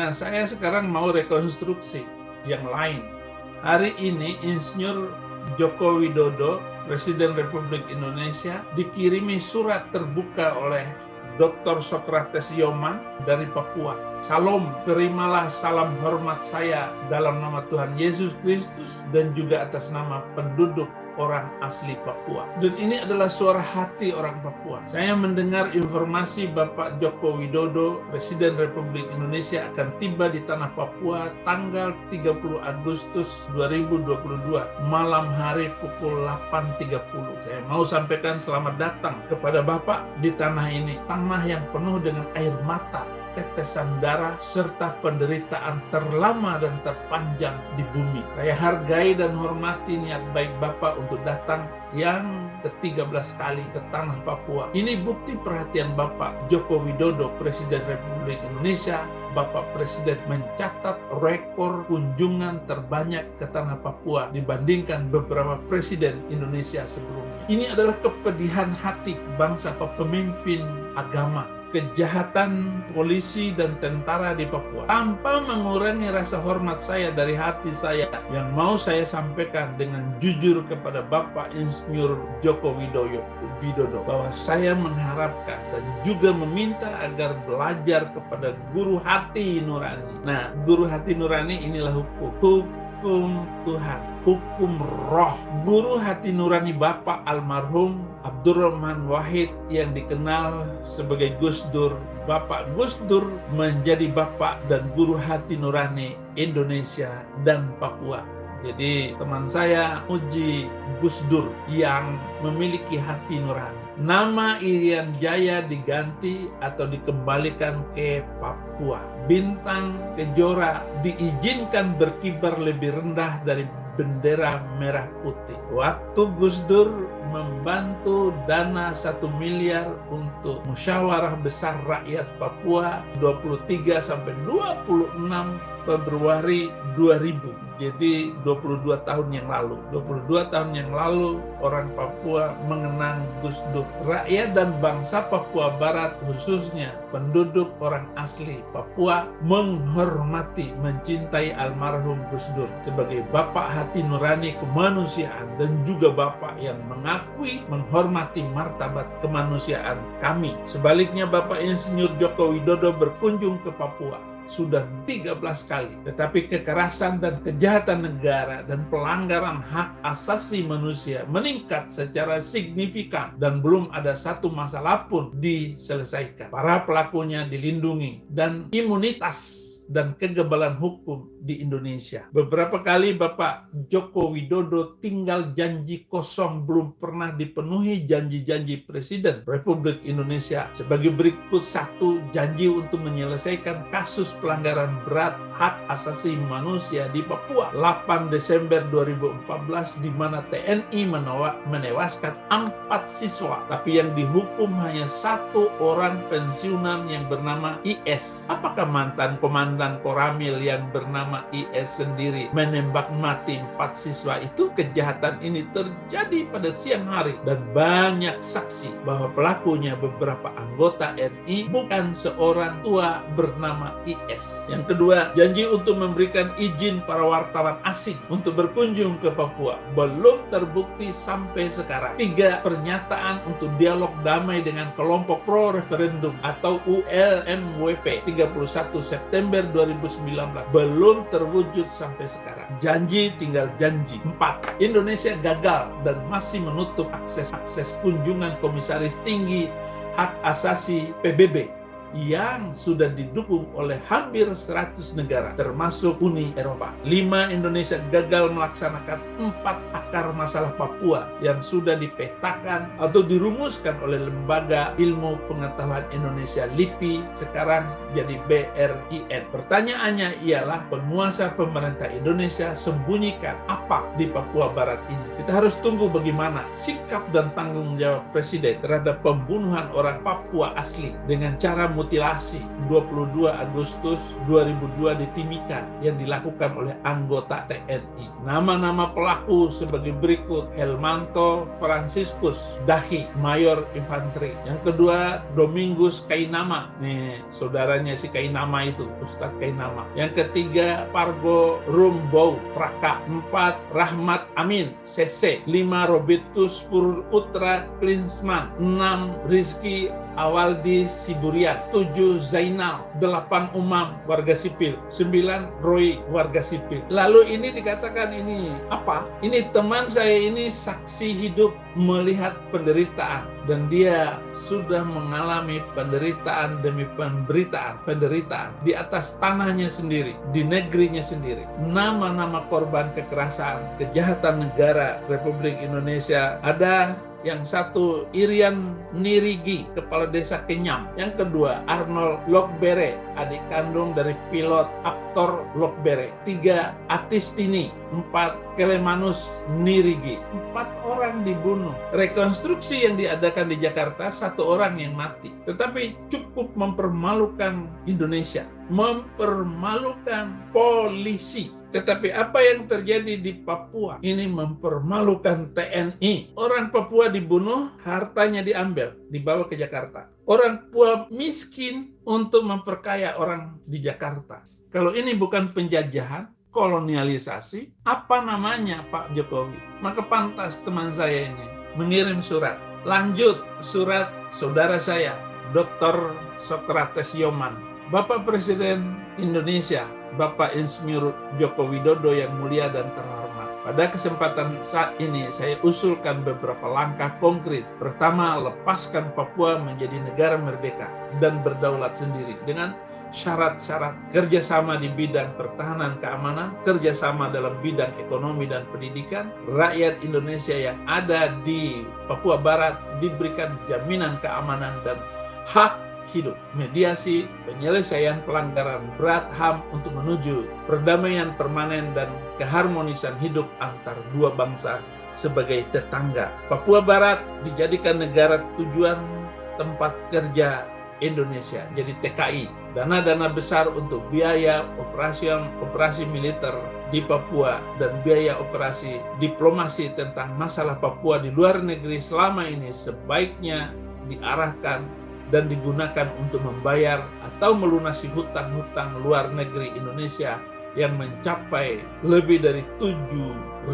Nah, saya sekarang mau rekonstruksi yang lain. Hari ini Insinyur Joko Widodo, Presiden Republik Indonesia, dikirimi surat terbuka oleh Dr. Sokrates Yoman dari Papua. Salam, terimalah salam hormat saya dalam nama Tuhan Yesus Kristus dan juga atas nama penduduk orang asli Papua. Dan ini adalah suara hati orang Papua. Saya mendengar informasi Bapak Joko Widodo, Presiden Republik Indonesia, akan tiba di tanah Papua tanggal 30 Agustus 2022, malam hari pukul 8.30. Saya mau sampaikan selamat datang kepada Bapak di tanah ini, tanah yang penuh dengan air mata, tetesan darah, serta penderitaan terlama dan terpanjang di bumi. Saya hargai dan hormati niat baik Bapak untuk datang yang ke-13 kali ke tanah Papua. Ini bukti perhatian Bapak Joko Widodo, Presiden Republik Indonesia. Bapak Presiden mencatat rekor kunjungan terbanyak ke tanah Papua dibandingkan beberapa presiden Indonesia sebelumnya. Ini adalah kepedihan hati bangsa pemimpin agama, kejahatan polisi dan tentara di Papua, tanpa mengurangi rasa hormat saya dari hati saya yang mau saya sampaikan dengan jujur kepada Bapak Insinyur Joko Widodo, bahwa saya mengharapkan dan juga meminta agar belajar kepada guru hati nurani. Nah, guru hati nurani inilah hukum Tuhan, hukum roh. Guru hati nurani Bapak almarhum Abdurrahman Wahid yang dikenal sebagai Gus Dur. Bapak Gus Dur menjadi bapak dan guru hati nurani Indonesia dan Papua. Jadi teman saya uji Gus Dur yang memiliki hati nurani. Nama Irian Jaya diganti atau dikembalikan ke Papua. Bintang Kejora diizinkan berkibar lebih rendah dari bendera merah putih. Waktu Gus Dur membantu dana 1 miliar untuk musyawarah besar rakyat Papua 23 sampai 26 Februari 2000. Jadi 22 tahun yang lalu. 22 tahun yang lalu orang Papua mengenang Gus Dur. Rakyat dan bangsa Papua Barat, khususnya penduduk orang asli Papua, menghormati, mencintai almarhum Gus Dur sebagai bapak hati nurani kemanusiaan dan juga bapak yang mengakui, menghormati martabat kemanusiaan kami. Sebaliknya Bapak Insinyur Joko Widodo berkunjung ke Papua sudah 13 kali, tetapi kekerasan dan kejahatan negara dan pelanggaran hak asasi manusia meningkat secara signifikan dan belum ada satu masalah pun diselesaikan. Para pelakunya dilindungi dan imunitas dan kegebalan hukum di Indonesia. Beberapa kali Bapak Joko Widodo tinggal janji kosong, belum pernah dipenuhi janji-janji Presiden Republik Indonesia. Sebagai berikut: 1. Janji untuk menyelesaikan kasus pelanggaran berat hak asasi manusia di Papua 8 Desember 2014, di mana TNI menewaskan 4 siswa, tapi yang dihukum hanya 1 orang pensiunan yang bernama IS. Apakah mantan komandan Koramil yang bernama IS sendiri menembak mati 4 siswa itu? Kejahatan ini terjadi pada siang hari dan banyak saksi bahwa pelakunya beberapa anggota TNI, bukan seorang tua bernama IS. Yang kedua, janji untuk memberikan izin para wartawan asing untuk berkunjung ke Papua belum terbukti sampai sekarang. 3. Pernyataan untuk dialog damai dengan kelompok pro referendum atau ULMWP 31 September 2019 belum terwujud sampai sekarang. Janji tinggal janji. 4. Indonesia gagal dan masih menutup akses kunjungan Komisaris Tinggi Hak Asasi PBB yang sudah didukung oleh hampir 100 negara, termasuk Uni Eropa. 5. Indonesia gagal melaksanakan 4 akar masalah Papua yang sudah dipetakan atau dirumuskan oleh Lembaga Ilmu Pengetahuan Indonesia LIPI, sekarang jadi BRIN. Pertanyaannya ialah, penguasa pemerintah Indonesia sembunyikan apa di Papua Barat ini? Kita harus tunggu bagaimana sikap dan tanggung jawab Presiden terhadap pembunuhan orang Papua asli dengan cara mutilasi 22 Agustus 2002 di Timika yang dilakukan oleh anggota TNI. Nama-nama pelaku sebagai berikut: Helmanto Franciscus Dahi, Mayor Infanteri. Yang kedua, Domingus Kainama. Nih, saudaranya si Kainama itu, Ustadz Kainama. Yang ketiga, Pargo Rumbau Praka. 4, Rahmat Amin CC. 5, Robertus Putra Klinsman. 6, Rizky Awaldi Siburian. 7, Zainal. 8, Umam warga sipil. 9, Roy warga sipil. Lalu ini dikatakan ini apa? Ini teman saya ini saksi hidup melihat penderitaan, dan dia sudah mengalami penderitaan demi penderitaan di atas tanahnya sendiri, di negerinya sendiri. Nama-nama korban kekerasan, kejahatan negara Republik Indonesia ada. Yang satu, Irian Nirigi, kepala desa Kenyam. Yang kedua, Arnold Lokbere, adik kandung dari pilot Aptor Lokbere. 3, Atistini. 4, Kelemanus Nirigi. 4 orang dibunuh. Rekonstruksi yang diadakan di Jakarta, 1 orang yang mati. Tetapi cukup mempermalukan Indonesia, mempermalukan polisi. Tetapi apa yang terjadi di Papua ini mempermalukan TNI. Orang Papua dibunuh, hartanya diambil, dibawa ke Jakarta. Orang Papua miskin untuk memperkaya orang di Jakarta. Kalau ini bukan penjajahan, kolonialisasi, apa namanya Pak Jokowi? Maka pantas teman saya ini mengirim surat. Lanjut, surat saudara saya, Dr. Sokrates Yoman. Bapak Presiden Indonesia, Bapak Insinyur Joko Widodo yang mulia dan terhormat. Pada kesempatan saat ini saya usulkan beberapa langkah konkret. Pertama, lepaskan Papua menjadi negara merdeka dan berdaulat sendiri dengan syarat-syarat kerjasama di bidang pertahanan keamanan, kerjasama dalam bidang ekonomi dan pendidikan. Rakyat Indonesia yang ada di Papua Barat diberikan jaminan keamanan dan hak hidup, mediasi, penyelesaian pelanggaran berat HAM untuk menuju perdamaian permanen dan keharmonisan hidup antar dua bangsa sebagai tetangga. Papua Barat dijadikan negara tujuan tempat kerja Indonesia, jadi TKI. Dana-dana besar untuk biaya operasi militer di Papua dan biaya operasi diplomasi tentang masalah Papua di luar negeri selama ini sebaiknya diarahkan dan digunakan untuk membayar atau melunasi hutang-hutang luar negeri Indonesia yang mencapai lebih dari 7.000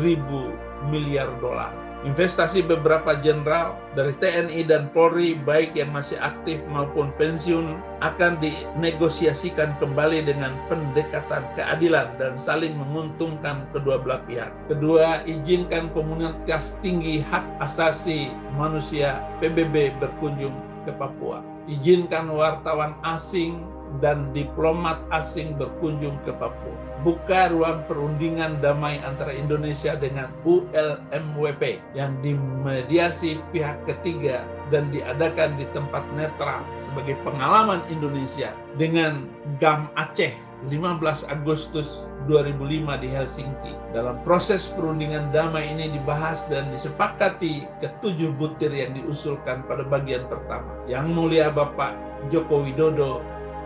miliar dolar. Investasi beberapa jenderal dari TNI dan Polri, baik yang masih aktif maupun pensiun, akan dinegosiasikan kembali dengan pendekatan keadilan dan saling menguntungkan kedua belah pihak. Kedua, izinkan komunitas tinggi hak asasi manusia PBB berkunjung ke Papua. Izinkan wartawan asing dan diplomat asing berkunjung ke Papua. Buka ruang perundingan damai antara Indonesia dengan ULMWP yang dimediasi pihak ketiga dan diadakan di tempat netral sebagai pengalaman Indonesia dengan GAM Aceh 15 Agustus 2005 di Helsinki. Dalam proses perundingan damai ini dibahas dan disepakati ke-7 butir yang diusulkan pada bagian pertama. Yang Mulia Bapak Joko Widodo,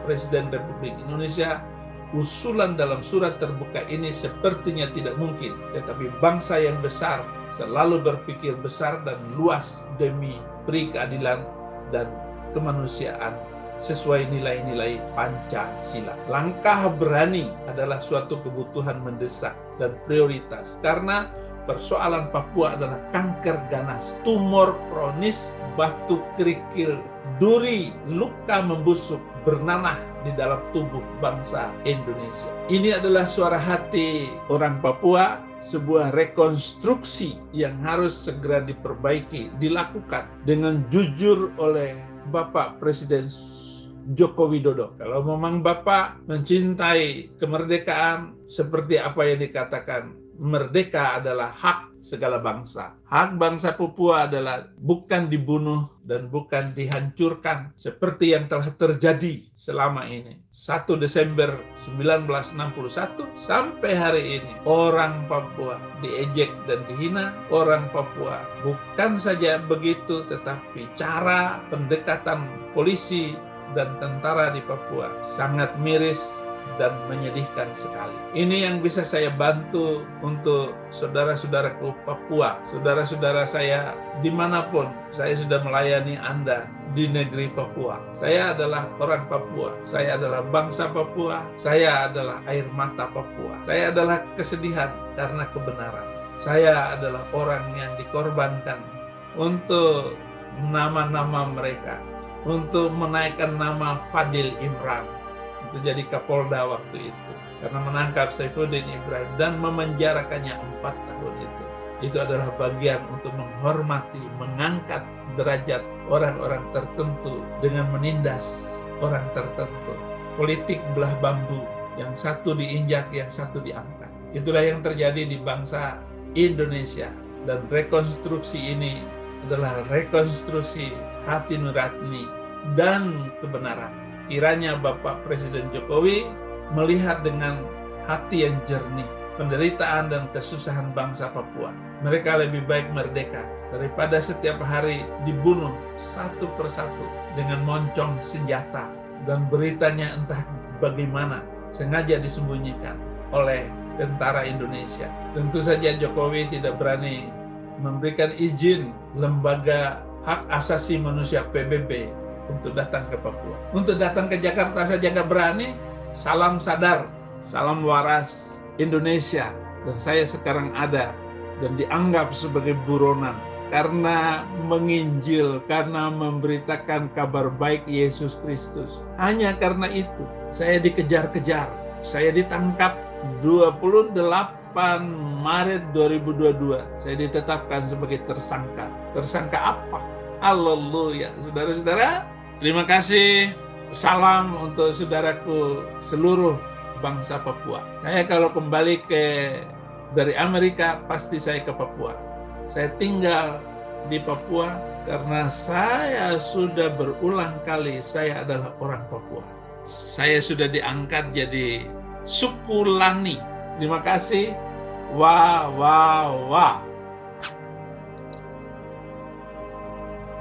Presiden Republik Indonesia, usulan dalam surat terbuka ini sepertinya tidak mungkin, tetapi bangsa yang besar selalu berpikir besar dan luas demi beri keadilan dan kemanusiaan sesuai nilai-nilai Pancasila. Langkah berani adalah suatu kebutuhan mendesak dan prioritas karena persoalan Papua adalah kanker ganas, tumor kronis, batu kerikil, duri, luka membusuk, bernanah di dalam tubuh bangsa Indonesia. Ini adalah suara hati orang Papua, sebuah rekonstruksi yang harus segera diperbaiki, dilakukan dengan jujur oleh Bapak Presiden Joko Widodo. Kalau memang Bapak mencintai kemerdekaan seperti apa yang dikatakan, merdeka adalah hak segala bangsa. Hak bangsa Papua adalah bukan dibunuh dan bukan dihancurkan seperti yang telah terjadi selama ini. 1 Desember 1961 sampai hari ini orang Papua diejek dan dihina. Orang Papua bukan saja begitu, tetapi cara pendekatan polisi dan tentara di Papua sangat miris dan menyedihkan sekali. Ini yang bisa saya bantu untuk saudara-saudaraku Papua, saudara-saudara saya dimanapun saya sudah melayani Anda di negeri Papua. Saya adalah orang Papua, saya adalah bangsa Papua, saya adalah air mata Papua, saya adalah kesedihan karena kebenaran. Saya adalah orang yang dikorbankan untuk nama-nama mereka, untuk menaikkan nama Fadil Imran untuk jadi Kapolda waktu itu, karena menangkap Saifuddin Ibrahim dan memenjarakannya 4 tahun itu. Itu adalah bagian untuk menghormati, mengangkat derajat orang-orang tertentu dengan menindas orang tertentu. Politik belah bambu, yang satu diinjak, yang satu diangkat. Itulah yang terjadi di bangsa Indonesia, dan rekonstruksi ini adalah rekonstruksi hati nurani dan kebenaran. Kiranya Bapak Presiden Jokowi melihat dengan hati yang jernih penderitaan dan kesusahan bangsa Papua. Mereka lebih baik merdeka daripada setiap hari dibunuh satu persatu dengan moncong senjata, dan beritanya entah bagaimana sengaja disembunyikan oleh tentara Indonesia. Tentu saja Jokowi tidak berani memberikan izin lembaga hak asasi manusia PBB untuk datang ke Papua. Untuk datang ke Jakarta saja nggak berani. Salam sadar, salam waras Indonesia. Dan saya sekarang ada dan dianggap sebagai buronan karena menginjil, karena memberitakan kabar baik Yesus Kristus. Hanya karena itu saya dikejar-kejar. Saya ditangkap 28 Maret 2022. Saya ditetapkan sebagai tersangka. Tersangka apa? Haleluya. Saudara-saudara, terima kasih. Salam untuk saudaraku seluruh bangsa Papua. Saya kalau kembali dari Amerika, pasti saya ke Papua. Saya tinggal di Papua karena saya sudah berulang kali saya adalah orang Papua. Saya sudah diangkat jadi suku Lani. Terima kasih. Wah, wah, wah.